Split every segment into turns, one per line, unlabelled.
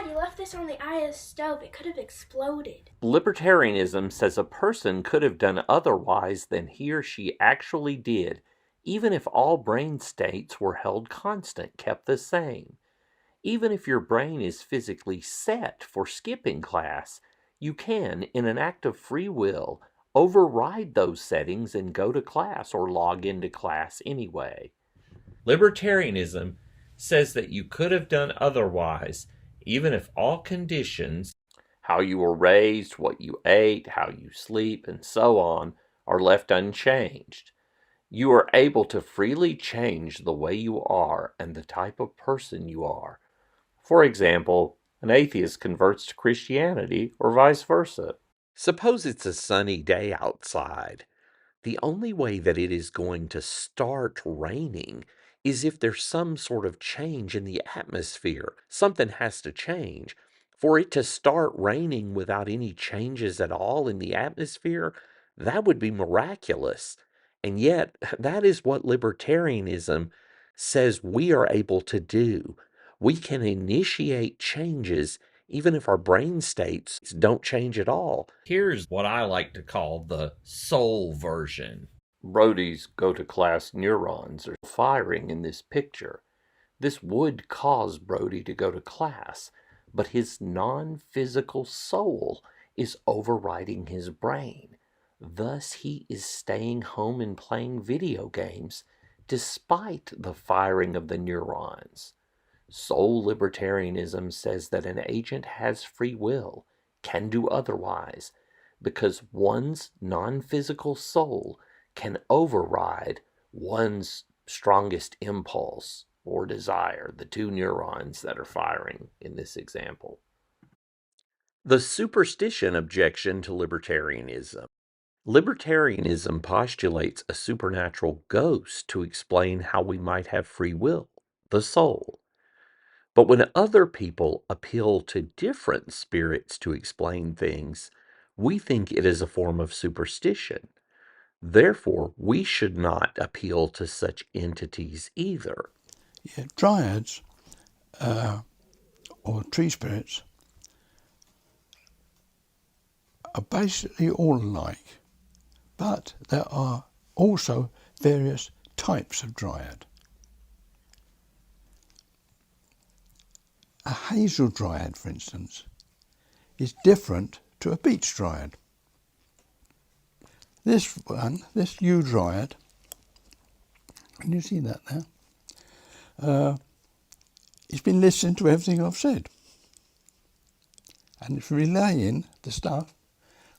Dad, you left this on the eye of the stove. It could have exploded.
Libertarianism says a person could have done otherwise than he or she actually did, even if all brain states were held constant, kept the same. Even if your brain is physically set for skipping class, you can, in an act of free will, override those settings and go to class or log into class anyway. Libertarianism says that you could have done otherwise, even if all conditions, how you were raised, what you ate, how you sleep, and so on, are left unchanged. You are able to freely change the way you are and the type of person you are. For example, an atheist converts to Christianity or vice versa. Suppose it's a sunny day outside. The only way that it is going to start raining is if there's some sort of change in the atmosphere. Something has to change. For it to start raining without any changes at all in the atmosphere, that would be miraculous. And yet, that is what libertarianism says we are able to do. We can initiate changes even if our brain states don't change at all. Here's what I like to call the soul version. Brody's go-to-class neurons are firing in this picture. This would cause Brody to go to class, but his non-physical soul is overriding his brain. Thus, he is staying home and playing video games despite the firing of the neurons. Soul libertarianism says that an agent has free will, can do otherwise, because one's non-physical soul can override one's strongest impulse or desire, the two neurons that are firing in this example. The superstition objection to libertarianism. Libertarianism postulates a supernatural ghost to explain how we might have free will, the soul. But when other people appeal to different spirits to explain things, we think it is a form of superstition. Therefore, we should not appeal to such entities either.
Yeah, dryads, or tree spirits, are basically all alike, but there are also various types of dryad. A hazel dryad, for instance, is different to a beech dryad. This one, this yew dryad, can you see that there? It's been listening to everything I've said. And it's relaying the stuff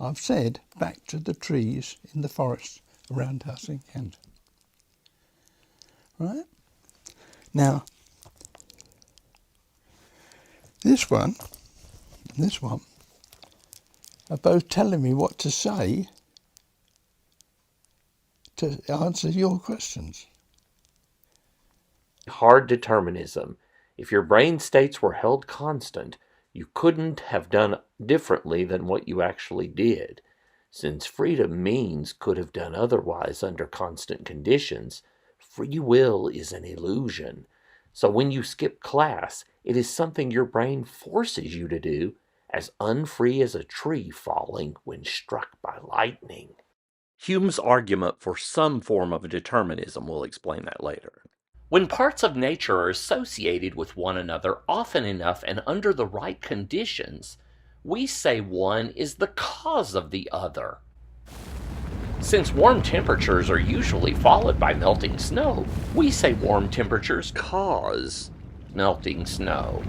I've said back to the trees in the forest around us in Kent. Right? Now, this one are both telling me what to say to answer your questions.
Hard determinism. If your brain states were held constant, you couldn't have done differently than what you actually did. Since freedom means could have done otherwise under constant conditions, free will is an illusion. So when you skip class, it is something your brain forces you to do, as unfree as a tree falling when struck by lightning. Hume's argument for some form of determinism will explain that later. When parts of nature are associated with one another often enough and under the right conditions, we say one is the cause of the other. Since warm temperatures are usually followed by melting snow, we say warm temperatures cause melting snow.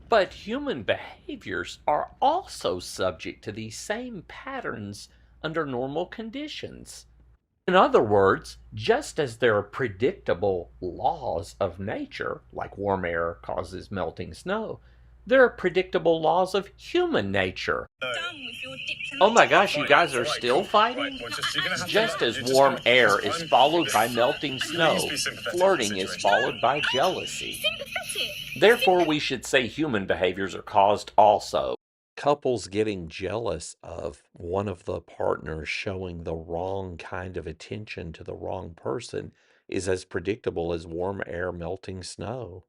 But human behaviors are also subject to these same patterns under normal conditions. In other words, just as there are predictable laws of nature, like warm air causes melting snow, there are predictable laws of human nature. Oh my gosh, you guys are still fighting? Just as warm air is followed by melting snow, flirting is followed by jealousy. Therefore, we should say human behaviors are caused also. Couples getting jealous of one of the partners showing the wrong kind of attention to the wrong person is as predictable as warm air melting snow.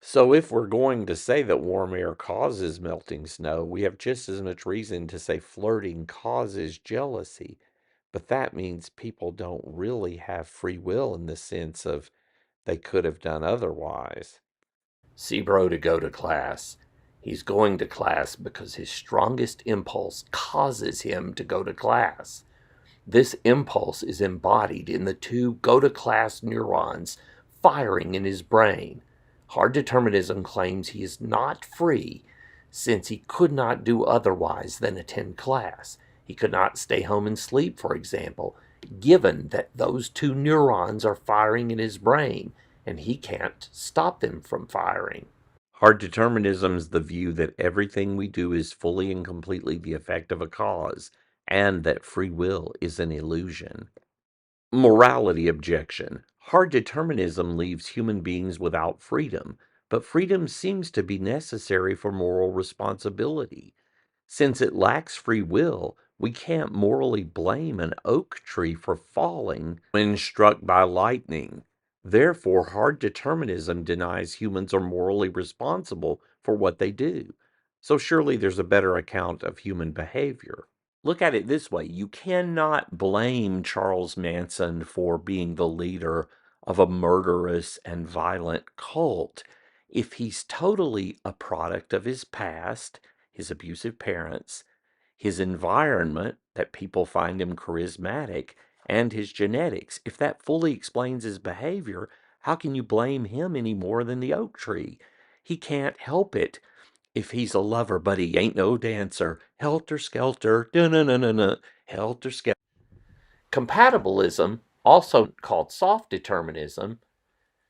So, if we're going to say that warm air causes melting snow, we have just as much reason to say flirting causes jealousy. But that means people don't really have free will in the sense of they could have done otherwise. See bro to go to class. He's going to class because his strongest impulse causes him to go to class. This impulse is embodied in the two go-to-class neurons firing in his brain. Hard determinism claims he is not free since he could not do otherwise than attend class. He could not stay home and sleep, for example, given that those two neurons are firing in his brain and he can't stop them from firing. Hard determinism is the view that everything we do is fully and completely the effect of a cause, and that free will is an illusion. Morality objection. Hard determinism leaves human beings without freedom, but freedom seems to be necessary for moral responsibility. Since it lacks free will, we can't morally blame an oak tree for falling when struck by lightning. Therefore, hard determinism denies humans are morally responsible for what they do. So surely there's a better account of human behavior. Look at it this way. You cannot blame Charles Manson for being the leader of a murderous and violent cult if he's totally a product of his past, his abusive parents, his environment, that people find him charismatic, and his genetics. If that fully explains his behavior, how can you blame him any more than the oak tree? He can't help it. If he's a lover, but he ain't no dancer. Helter skelter, da-na-na-na-na, helter skelter. Compatibilism, also called soft determinism,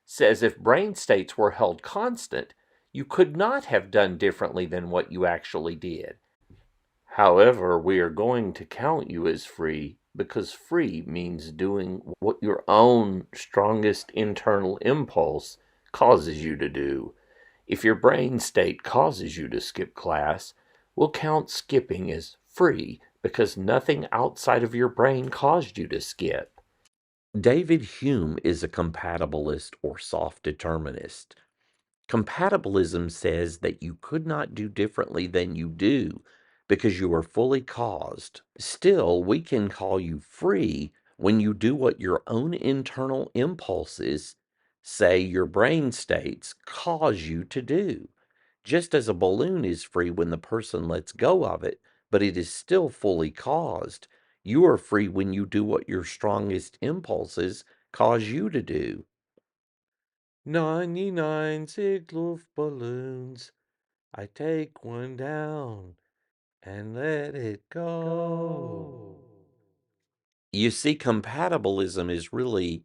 says if brain states were held constant, you could not have done differently than what you actually did. However, we are going to count you as free because free means doing what your own strongest internal impulse causes you to do. If your brain state causes you to skip class, we'll count skipping as free because nothing outside of your brain caused you to skip. David Hume is a compatibilist or soft determinist. Compatibilism says that you could not do differently than you do because you are fully caused. Still, we can call you free when you do what your own internal impulses, say your brain states, cause you to do. Just as a balloon is free when the person lets go of it, but it is still fully caused, you are free when you do what your strongest impulses cause you to do. 99 Luft balloons. I take one down and let it go. You see, compatibilism is really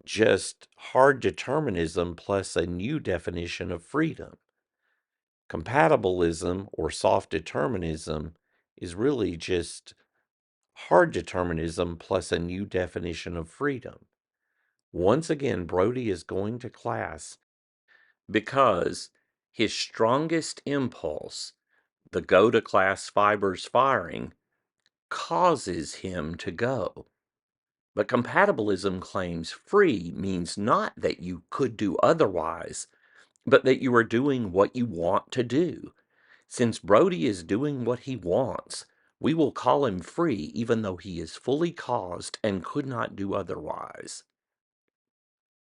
just hard determinism plus a new definition of freedom. Compatibilism or soft determinism is really just hard determinism plus a new definition of freedom. Once again, Brody is going to class because his strongest impulse, the go to class fibers firing, causes him to go. But compatibilism claims free means not that you could do otherwise, but that you are doing what you want to do. Since Brody is doing what he wants, we will call him free even though he is fully caused and could not do otherwise.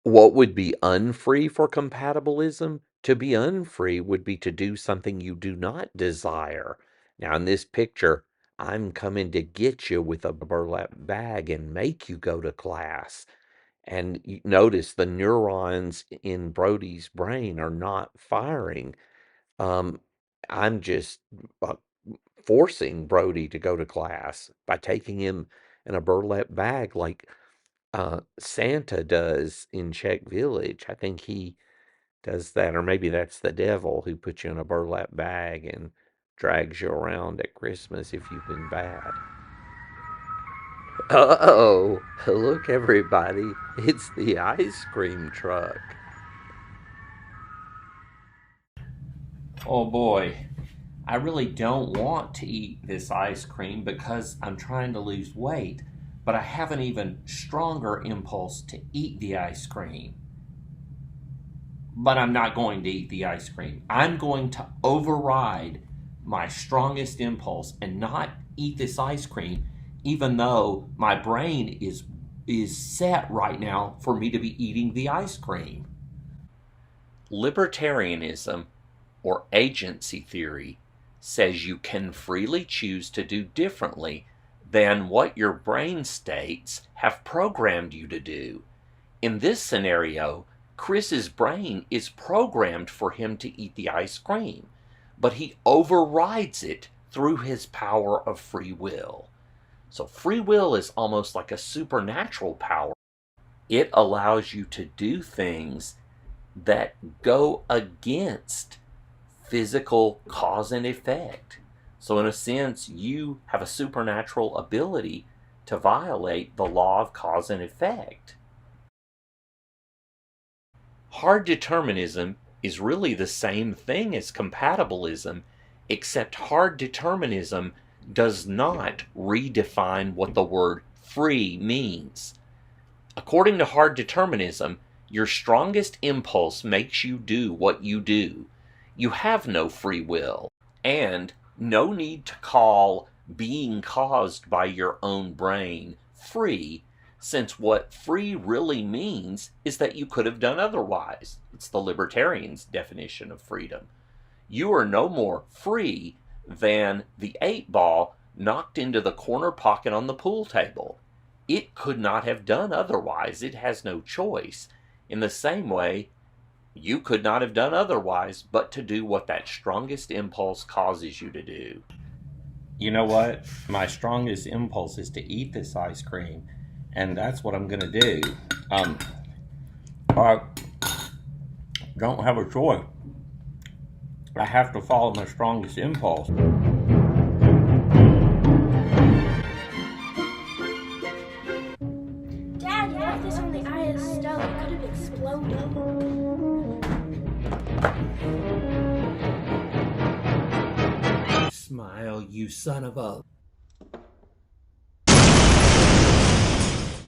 What would be unfree for compatibilism? To be unfree would be to do something you do not desire. Now, in this picture, I'm coming to get you with a burlap bag and make you go to class. And you notice the neurons in Brody's brain are not firing. I'm just forcing Brody to go to class by taking him in a burlap bag like Santa does in Czech Village. I think he does that, or maybe that's the devil who puts you in a burlap bag and drags you around at Christmas if you've been bad. Uh-oh, look everybody, it's the ice cream truck. Oh boy, I really don't want to eat this ice cream because I'm trying to lose weight, but I have an even stronger impulse to eat the ice cream. But I'm not going to eat the ice cream. I'm going to override my strongest impulse and not eat this ice cream, even though my brain is set right now for me to be eating the ice cream. Libertarianism, or agency theory, says you can freely choose to do differently than what your brain states have programmed you to do. In this scenario, Chris's brain is programmed for him to eat the ice cream, but he overrides it through his power of free will. So free will is almost like a supernatural power. It allows you to do things that go against physical cause and effect. So in a sense, you have a supernatural ability to violate the law of cause and effect. Hard determinism is really the same thing as compatibilism, except hard determinism does not redefine what the word free means. According to hard determinism, your strongest impulse makes you do what you do. You have no free will, and no need to call being caused by your own brain free, since what free really means is that you could have done otherwise. It's the libertarian's definition of freedom. You are no more free than the 8-ball knocked into the corner pocket on the pool table. It could not have done otherwise. It has no choice. In the same way, you could not have done otherwise but to do what that strongest impulse causes you to do. You know what? My strongest impulse is to eat this ice cream, and that's what I'm going to do. I don't have a choice. I have to follow my strongest impulse.
Dad, you left this on the eye of the stove. It could have exploded.
Smile, you son of a...